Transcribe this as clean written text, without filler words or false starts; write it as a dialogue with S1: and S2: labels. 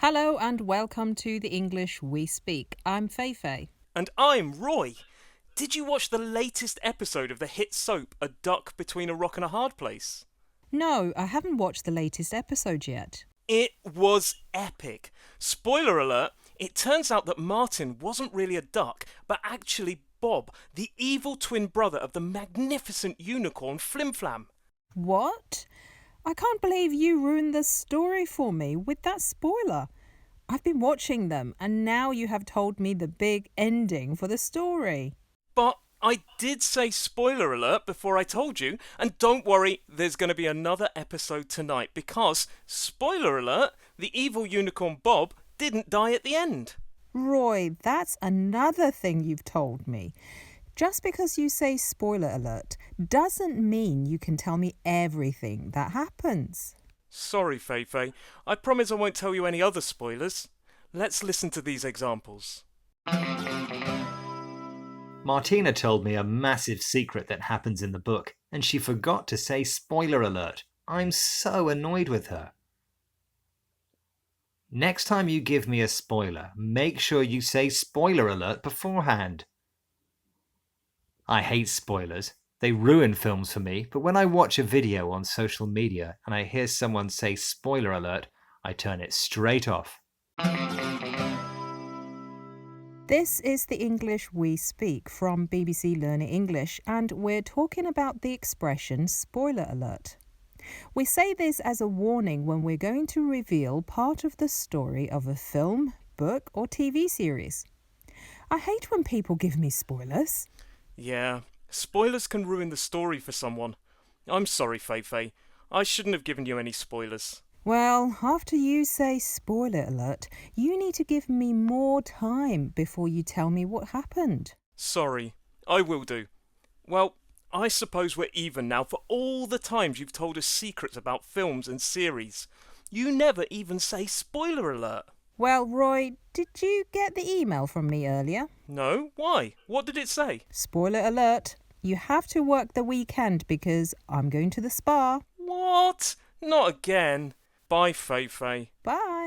S1: Hello and welcome to the English We Speak. I'm Feifei.
S2: And I'm Roy. Did you watch the latest episode of the hit soap A Duck Between a Rock and a Hard Place?
S1: No, I haven't watched the latest episode yet.
S2: It was epic. Spoiler alert, it turns out that Martin wasn't really a duck, but actually Bob, the evil twin brother of the magnificent unicorn Flimflam.
S1: What? I can't believe you ruined the story for me with that spoiler. I've been watching them and now you have told me the big ending for the story.
S2: But I did say spoiler alert before I told you, and don't worry, there's going to be another episode tonight because, spoiler alert, the evil unicorn Bob didn't die at the end.
S1: Roy, that's another thing you've told me. Just because you say spoiler alert doesn't mean you can tell me everything that happens.
S2: Sorry, Feifei. I promise I won't tell you any other spoilers. Let's listen to these examples.
S3: Martina told me a massive secret that happens in the book, and she forgot to say spoiler alert. I'm so annoyed with her. Next time you give me a spoiler, make sure you say spoiler alert beforehand. I hate spoilers. They ruin films for me, but when I watch a video on social media and I hear someone say spoiler alert, I turn it straight off.
S1: This is the English We Speak from BBC Learning English, and we're talking about the expression spoiler alert. We say this as a warning when we're going to reveal part of the story of a film, book, or TV series. I hate when people give me spoilers.
S2: Yeah, spoilers can ruin the story for someone. I'm sorry, Feifei. I shouldn't have given you any spoilers.
S1: Well, after you say spoiler alert, you need to give me more time before you tell me what happened.
S2: Sorry, I will do. Well, I suppose we're even now for all the times you've told us secrets about films and series. You never even say spoiler alert.
S1: Well, Roy, did you get the email from me earlier?
S2: No? Why? What did it say?
S1: Spoiler alert. You have to work the weekend because I'm going to the spa.
S2: What? Not again. Bye, Feifei.
S1: Bye.